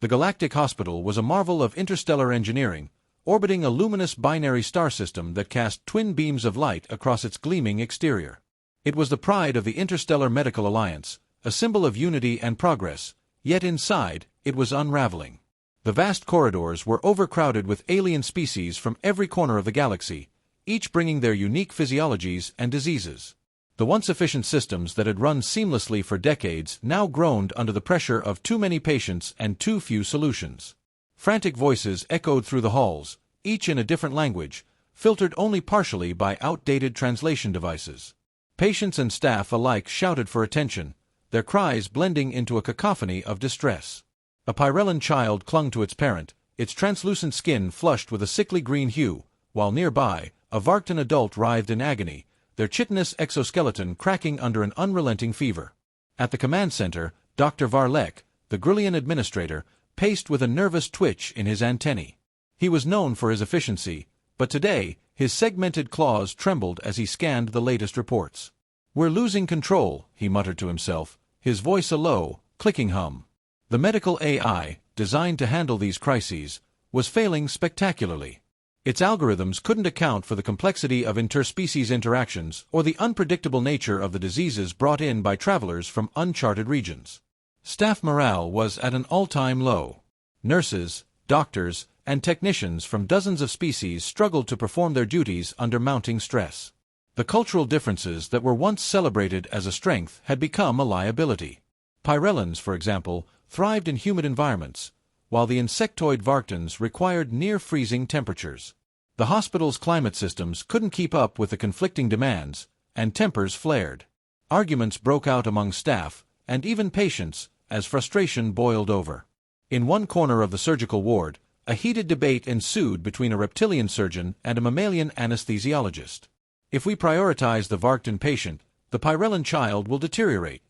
The Galactic Hospital was a marvel of interstellar engineering, orbiting a luminous binary star system that cast twin beams of light across its gleaming exterior. It was the pride of the Interstellar Medical Alliance, a symbol of unity and progress, yet inside, it was unraveling. The vast corridors were overcrowded with alien species from every corner of the galaxy, each bringing their unique physiologies and diseases. The once efficient systems that had run seamlessly for decades now groaned under the pressure of too many patients and too few solutions. Frantic voices echoed through the halls, each in a different language, filtered only partially by outdated translation devices. Patients and staff alike shouted for attention, their cries blending into a cacophony of distress. A Pyrellan child clung to its parent, its translucent skin flushed with a sickly green hue, while nearby, a Varktan adult writhed in agony, their chitinous exoskeleton cracking under an unrelenting fever. At the command center, Dr. Varlek, the Grillian administrator, paced with a nervous twitch in his antennae. He was known for his efficiency, but today, his segmented claws trembled as he scanned the latest reports. "We're losing control," he muttered to himself, his voice a low, clicking hum. The medical AI, designed to handle these crises, was failing spectacularly. Its algorithms couldn't account for the complexity of interspecies interactions or the unpredictable nature of the diseases brought in by travelers from uncharted regions. Staff morale was at an all-time low. Nurses, doctors, and technicians from dozens of species struggled to perform their duties under mounting stress. The cultural differences that were once celebrated as a strength had become a liability. Pyrellans, for example, thrived in humid environments, while the insectoid Varktans required near-freezing temperatures. The hospital's climate systems couldn't keep up with the conflicting demands, and tempers flared. Arguments broke out among staff, and even patients, as frustration boiled over. In one corner of the surgical ward, a heated debate ensued between a reptilian surgeon and a mammalian anesthesiologist. "If we prioritize the Varktan patient, the Pyrellan child will deteriorate,"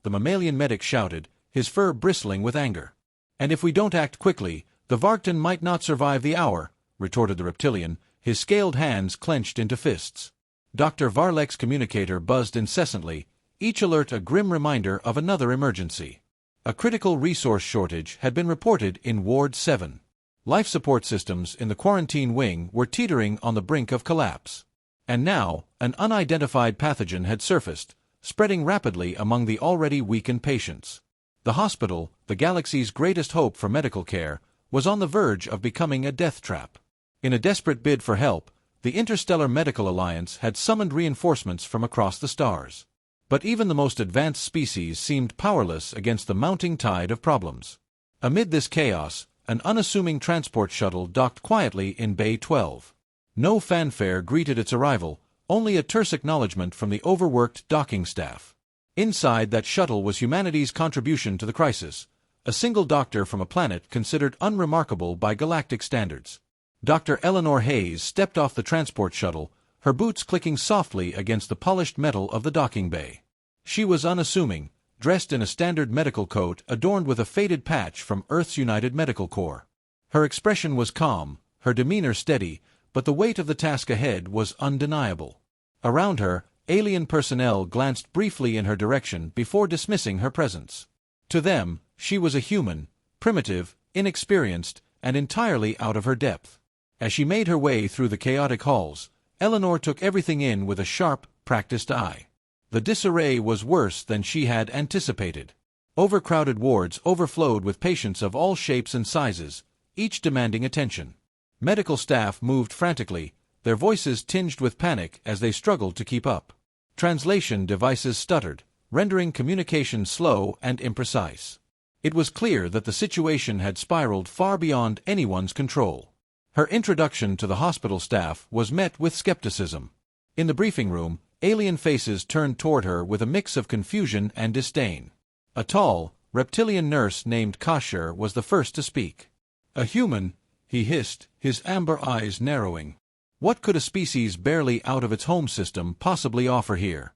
the mammalian medic shouted, his fur bristling with anger. "And if we don't act quickly, the Varktan might not survive the hour," retorted the reptilian, his scaled hands clenched into fists. Dr. Varlek's communicator buzzed incessantly, each alert a grim reminder of another emergency. A critical resource shortage had been reported in Ward 7. Life support systems in the quarantine wing were teetering on the brink of collapse. And now, an unidentified pathogen had surfaced, spreading rapidly among the already weakened patients. The hospital, the galaxy's greatest hope for medical care, was on the verge of becoming a death trap. In a desperate bid for help, the Interstellar Medical Alliance had summoned reinforcements from across the stars. But even the most advanced species seemed powerless against the mounting tide of problems. Amid this chaos, an unassuming transport shuttle docked quietly in Bay 12. No fanfare greeted its arrival, only a terse acknowledgement from the overworked docking staff. Inside that shuttle was humanity's contribution to the crisis, a single doctor from a planet considered unremarkable by galactic standards. Dr. Eleanor Hayes stepped off the transport shuttle, her boots clicking softly against the polished metal of the docking bay. She was unassuming, dressed in a standard medical coat adorned with a faded patch from Earth's United Medical Corps. Her expression was calm, her demeanor steady, but the weight of the task ahead was undeniable. Around her, alien personnel glanced briefly in her direction before dismissing her presence. To them, she was a human, primitive, inexperienced, and entirely out of her depth. As she made her way through the chaotic halls, Eleanor took everything in with a sharp, practiced eye. The disarray was worse than she had anticipated. Overcrowded wards overflowed with patients of all shapes and sizes, each demanding attention. Medical staff moved frantically, their voices tinged with panic as they struggled to keep up. Translation devices stuttered, rendering communication slow and imprecise. It was clear that the situation had spiraled far beyond anyone's control. Her introduction to the hospital staff was met with skepticism. In the briefing room, alien faces turned toward her with a mix of confusion and disdain. A tall, reptilian nurse named Kasher was the first to speak. "A human," he hissed, his amber eyes narrowing. What could a species barely out of its home system possibly offer here?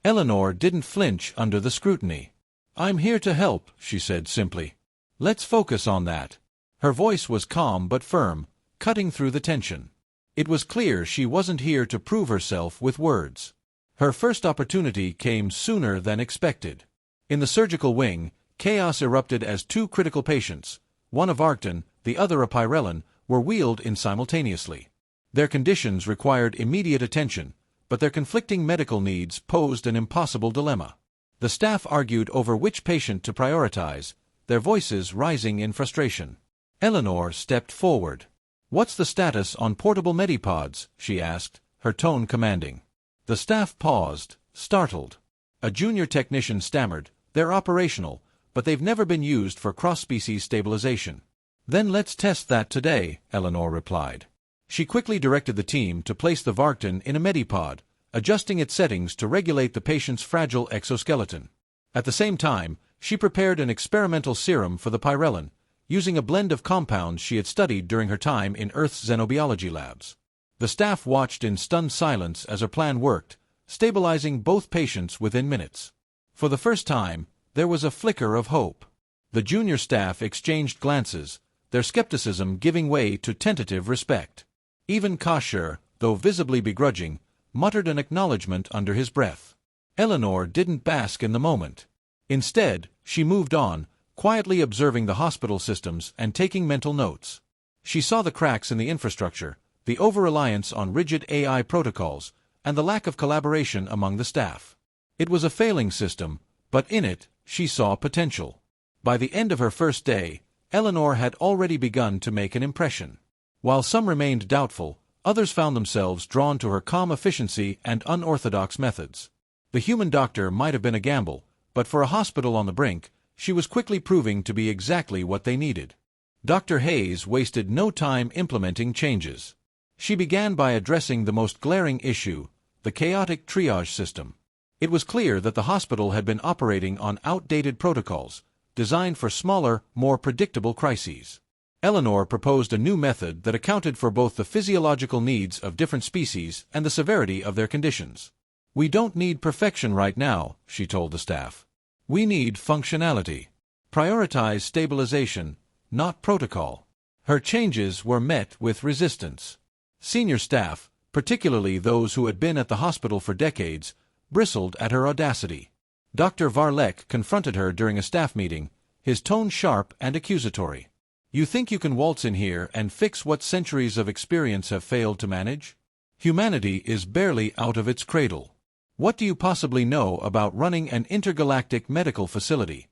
Eleanor didn't flinch under the scrutiny. "I'm here to help," she said simply. "Let's focus on that." Her voice was calm but firm, cutting through the tension. It was clear she wasn't here to prove herself with words. Her first opportunity came sooner than expected. In the surgical wing, chaos erupted as two critical patients, one a Varkton, the other a Pyrellin, were wheeled in simultaneously. Their conditions required immediate attention, but their conflicting medical needs posed an impossible dilemma. The staff argued over which patient to prioritize, their voices rising in frustration. Eleanor stepped forward. "What's the status on portable medipods?" she asked, her tone commanding. The staff paused, startled. A junior technician stammered, "They're operational, but they've never been used for cross-species stabilization." "Then let's test that today," Eleanor replied. She quickly directed the team to place the Varkton in a medipod, adjusting its settings to regulate the patient's fragile exoskeleton. At the same time, she prepared an experimental serum for the Pyrellin, using a blend of compounds she had studied during her time in Earth's xenobiology labs. The staff watched in stunned silence as her plan worked, stabilizing both patients within minutes. For the first time, there was a flicker of hope. The junior staff exchanged glances, their skepticism giving way to tentative respect. Even Kasher, though visibly begrudging, muttered an acknowledgment under his breath. Eleanor didn't bask in the moment. Instead, she moved on, quietly observing the hospital systems and taking mental notes. She saw the cracks in the infrastructure, the over-reliance on rigid AI protocols, and the lack of collaboration among the staff. It was a failing system, but in it, she saw potential. By the end of her first day, Eleanor had already begun to make an impression. While some remained doubtful, others found themselves drawn to her calm efficiency and unorthodox methods. The human doctor might have been a gamble, but for a hospital on the brink, she was quickly proving to be exactly what they needed. Dr. Hayes wasted no time implementing changes. She began by addressing the most glaring issue, the chaotic triage system. It was clear that the hospital had been operating on outdated protocols, designed for smaller, more predictable crises. Eleanor proposed a new method that accounted for both the physiological needs of different species and the severity of their conditions. "We don't need perfection right now," she told the staff. "We need functionality. Prioritize stabilization, not protocol." Her changes were met with resistance. Senior staff, particularly those who had been at the hospital for decades, bristled at her audacity. Dr. Varlek confronted her during a staff meeting, his tone sharp and accusatory. "You think you can waltz in here and fix what centuries of experience have failed to manage? Humanity is barely out of its cradle. What do you possibly know about running an intergalactic medical facility?"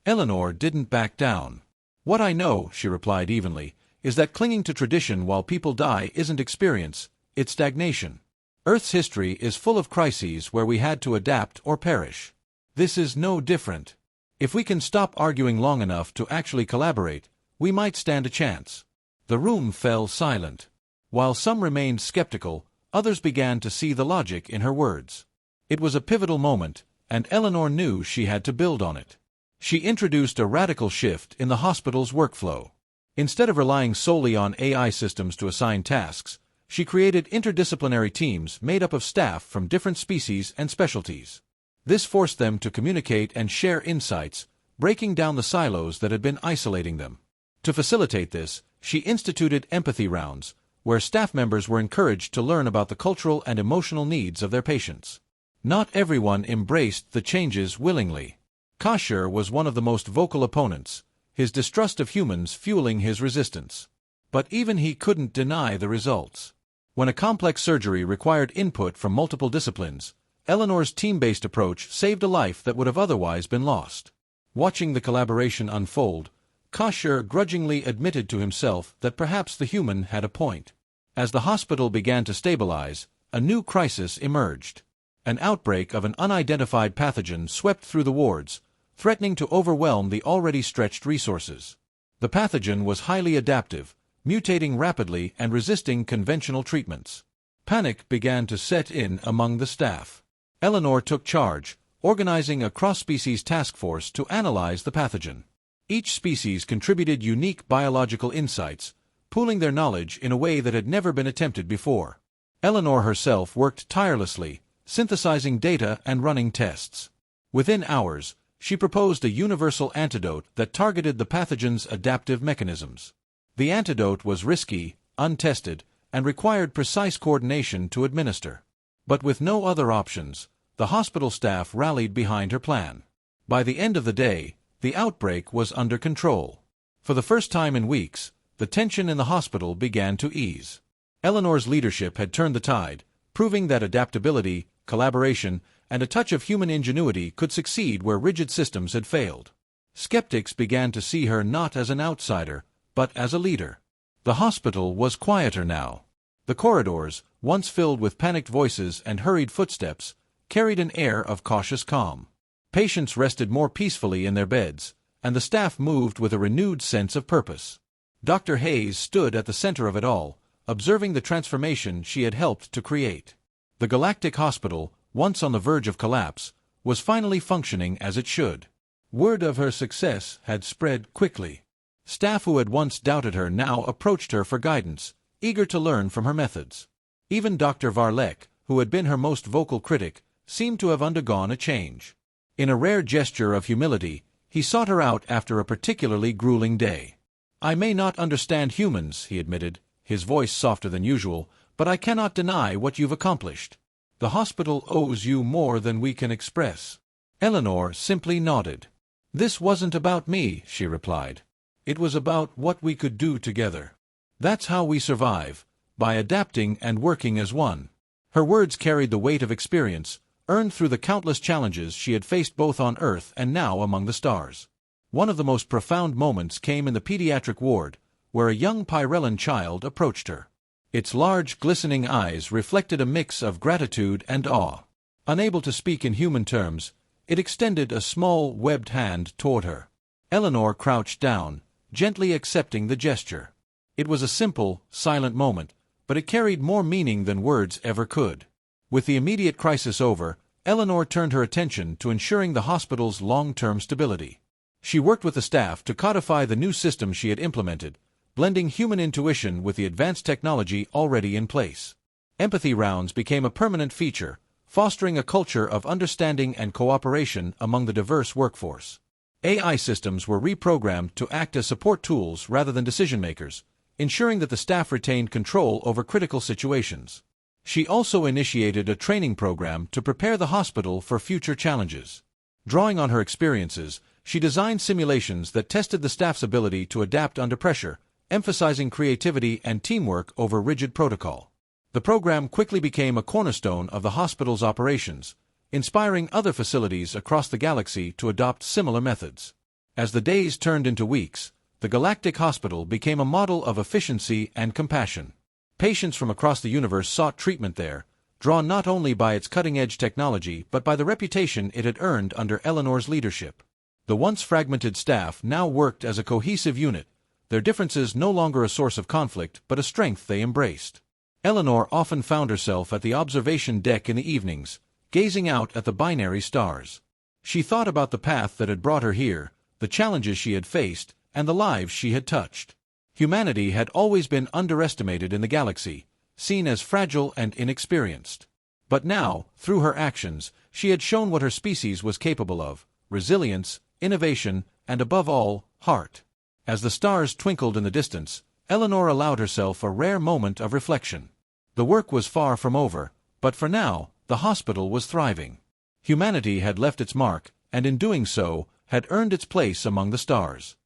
Eleanor didn't back down. "What I know," she replied evenly, "is that clinging to tradition while people die isn't experience, it's stagnation. Earth's history is full of crises where we had to adapt or perish. This is no different. If we can stop arguing long enough to actually collaborate, we might stand a chance." The room fell silent. While some remained skeptical, others began to see the logic in her words. It was a pivotal moment, and Eleanor knew she had to build on it. She introduced a radical shift in the hospital's workflow. Instead of relying solely on AI systems to assign tasks, she created interdisciplinary teams made up of staff from different species and specialties. This forced them to communicate and share insights, breaking down the silos that had been isolating them. To facilitate this, she instituted empathy rounds, where staff members were encouraged to learn about the cultural and emotional needs of their patients. Not everyone embraced the changes willingly. Kasher was one of the most vocal opponents, his distrust of humans fueling his resistance. But even he couldn't deny the results. When a complex surgery required input from multiple disciplines, Eleanor's team-based approach saved a life that would have otherwise been lost. Watching the collaboration unfold, Kasher grudgingly admitted to himself that perhaps the human had a point. As the hospital began to stabilize, a new crisis emerged. An outbreak of an unidentified pathogen swept through the wards, threatening to overwhelm the already stretched resources. The pathogen was highly adaptive, mutating rapidly and resisting conventional treatments. Panic began to set in among the staff. Eleanor took charge, organizing a cross-species task force to analyze the pathogen. Each species contributed unique biological insights, pooling their knowledge in a way that had never been attempted before. Eleanor herself worked tirelessly, synthesizing data and running tests. Within hours, she proposed a universal antidote that targeted the pathogen's adaptive mechanisms. The antidote was risky, untested, and required precise coordination to administer. But with no other options, the hospital staff rallied behind her plan. By the end of the day, the outbreak was under control. For the first time in weeks, the tension in the hospital began to ease. Eleanor's leadership had turned the tide, proving that adaptability, collaboration, and a touch of human ingenuity could succeed where rigid systems had failed. Skeptics began to see her not as an outsider, but as a leader. The hospital was quieter now. The corridors, once filled with panicked voices and hurried footsteps, carried an air of cautious calm. Patients rested more peacefully in their beds, and the staff moved with a renewed sense of purpose. Dr. Hayes stood at the center of it all, observing the transformation she had helped to create. The Galactic Hospital, once on the verge of collapse, was finally functioning as it should. Word of her success had spread quickly. Staff who had once doubted her now approached her for guidance, eager to learn from her methods. Even Dr. Varlek, who had been her most vocal critic, seemed to have undergone a change. In a rare gesture of humility, he sought her out after a particularly grueling day. "I may not understand humans," he admitted, his voice softer than usual, "but I cannot deny what you've accomplished. The hospital owes you more than we can express." Eleanor simply nodded. "This wasn't about me," she replied. "It was about what we could do together. That's how we survive, by adapting and working as one." Her words carried the weight of experience, earned through the countless challenges she had faced both on Earth and now among the stars. One of the most profound moments came in the pediatric ward, where a young Pyrellan child approached her. Its large, glistening eyes reflected a mix of gratitude and awe. Unable to speak in human terms, it extended a small, webbed hand toward her. Eleanor crouched down, gently accepting the gesture. It was a simple, silent moment, but it carried more meaning than words ever could. With the immediate crisis over, Eleanor turned her attention to ensuring the hospital's long-term stability. She worked with the staff to codify the new system she had implemented, blending human intuition with the advanced technology already in place. Empathy rounds became a permanent feature, fostering a culture of understanding and cooperation among the diverse workforce. AI systems were reprogrammed to act as support tools rather than decision-makers, ensuring that the staff retained control over critical situations. She also initiated a training program to prepare the hospital for future challenges. Drawing on her experiences, she designed simulations that tested the staff's ability to adapt under pressure, emphasizing creativity and teamwork over rigid protocol. The program quickly became a cornerstone of the hospital's operations, inspiring other facilities across the galaxy to adopt similar methods. As the days turned into weeks, the Galactic Hospital became a model of efficiency and compassion. Patients from across the universe sought treatment there, drawn not only by its cutting-edge technology but by the reputation it had earned under Eleanor's leadership. The once fragmented staff now worked as a cohesive unit, their differences no longer a source of conflict but a strength they embraced. Eleanor often found herself at the observation deck in the evenings, gazing out at the binary stars. She thought about the path that had brought her here, the challenges she had faced, and the lives she had touched. Humanity had always been underestimated in the galaxy, seen as fragile and inexperienced. But now, through her actions, she had shown what her species was capable of: resilience, innovation, and above all, heart. As the stars twinkled in the distance, Eleanor allowed herself a rare moment of reflection. The work was far from over, but for now, the hospital was thriving. Humanity had left its mark, and in doing so, had earned its place among the stars.